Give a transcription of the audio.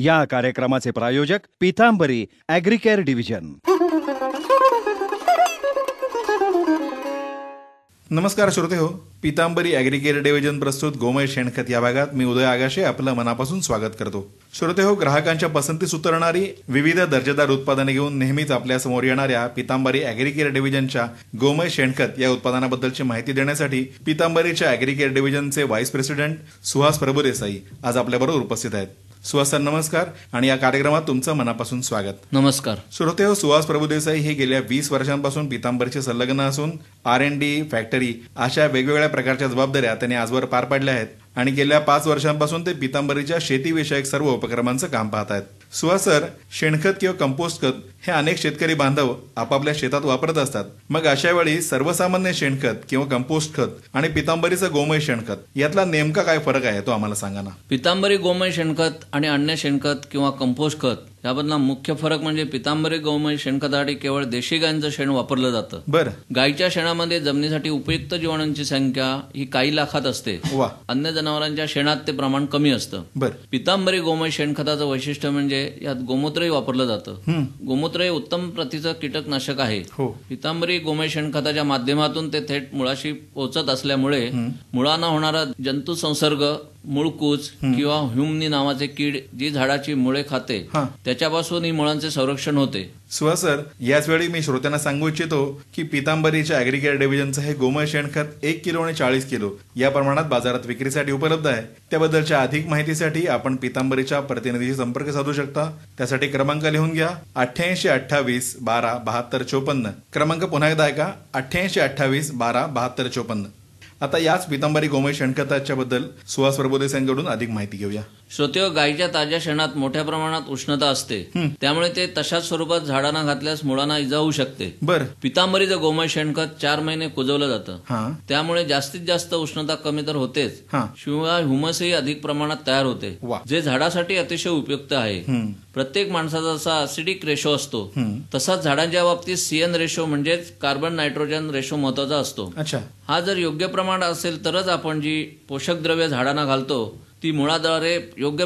या कार्यक्रमाचे प्रायोजक पीतांबरी ॲग्रीकेअर डिव्हिजन। नमस्कार श्रोते हो, पीतांबरी ॲग्रीकेअर डिव्हिजन प्रस्तुत गोमय शेणखत या भागात मी उदय आगाशे आपलं मनापासून स्वागत करतो। श्रोते हो, ग्राहकांच्या पसंतीस उतरणारी विविध दर्जेदार उत्पादने घेऊन नेहमीच आपल्या समोर येणाऱ्या पीतांबरी ॲग्रीकेअर डिव्हिजनच्या गोमय शेणखत या उत्पादनाबद्दलची माहिती देण्यासाठी पीतांबरीच्या ॲग्रीकेअर डिव्हिजनचे व्हाईस प्रेसिडेंट सुहास प्रभुदेसाई आज आपल्याबरोबर उपस्थित आहेत। सुहास सर नमस्कार आणि या कार्यक्रमात तुमचं मनापासून स्वागत। नमस्कार श्रोते हो, सुहास प्रभुदेसाई हे गेल्या 20 वर्षांपासून पीतांबरीचे संलग्न असून R&D, फॅक्टरी अशा वेगवेगळ्या प्रकारच्या जबाबदाऱ्या त्यांनी आजवर पार पाडल्या आहेत आणि गेल्या 5 वर्षांपासून ते पीतांबरीच्या शेतीविषयक सर्व उपक्रमांचं काम पाहत आहेत। सुहास सर, शेणखत किंवा कंपोस्ट खत हे अनेक शेतकरी बांधव आपापल्या शेतात वापरत असतात, मग अशा वेळी सर्वसामान्य शेणखत किंवा कंपोस्ट खत आणि पीतांबरीचं गोमय शेणखत यातला नेमका काय फरक आहे तो आम्हाला सांगा ना। पीतांबरी गोमय शेणखत आणि अन्य शेणखत किंवा कंपोस्ट खत याबद्दल मुख्य फरक म्हणजे पीतांबरी गोमय शेणखतासाठी केवळ देशी गायींचं शेण वापरलं जातं। बरं, गायीच्या शेणामध्ये जमिनीसाठी उपयुक्त जीवाणूंची संख्या ही काही लाखात असते। वा, अन्य जनावरांच्या शेणात ते प्रमाण कमी असतं। बरं, पीतांबरी गोमय शेणखताचं वैशिष्ट्य म्हणजे यात गोमूत्रही वापरलं जातं। गोमूत्र हे उत्तम प्रतीचं कीटकनाशक आहे। हो, पीतांबरी गोमय शेणखताच्या माध्यमातून ते थेट मुळाशी पोहोचत असल्यामुळे मुळांना होणारा जंतू संसर्ग, मुळकूच किंवा ह्युमनी नावाचे कीड जी झाडाची मुळे खाते त्याच्यापासून ही मुळांचे संरक्षण होते। सुहास सर, याच वेळी मी श्रोत्यांना सांगू इच्छितो की पीतांबरीच्या ॲग्रीकेअर डिव्हिजनचं हे गोमय शेणखत 1 किलो आणि 40 किलो या प्रमाणात बाजारात विक्रीसाठी उपलब्ध आहे। त्याबद्दलच्या अधिक माहितीसाठी आपण पीतांबरीच्या प्रतिनिधीशी संपर्क साधू शकता। त्यासाठी क्रमांक लिहून घ्या 88 28 12 72 54। क्रमांक पुन्हा एकदा ऐका 88 28 12 72 54। आता याच पीतांबरी गोमय शेणखताच्या बद्दल सुहास प्रभुदेसाईंकडून अधिक माहिती घेऊया। श्रोते, गायीच्या ताज्या शेणात मोठ्या प्रमाणात उष्णता असते, त्यामुळे ते तशाच स्वरूपात झाडांना घातल्यास मुळांना इजा होऊ शकते। बरं, पीतांबरीचं गोमय शेणखत 4 महिने कुजवलं जातं, त्यामुळे जास्तीत जास्त उष्णता कमी तर होतेच, शिवाय ह्युमसही अधिक प्रमाणात तयार होते, जे झाडासाठी अतिशय उपयुक्त आहे। प्रत्येक माणसाचा जसा ऍसिडिक रेशो असतो तसाच झाडांच्या बाबतीत CN रेशो म्हणजेच कार्बन नायट्रोजन रेशो महत्वाचा असतो। हा जर योग्य प्रमाणात असेल तरच आपण जी पोषक द्रव्य झाडांना घालतो ती मुळाद्वारे योग्य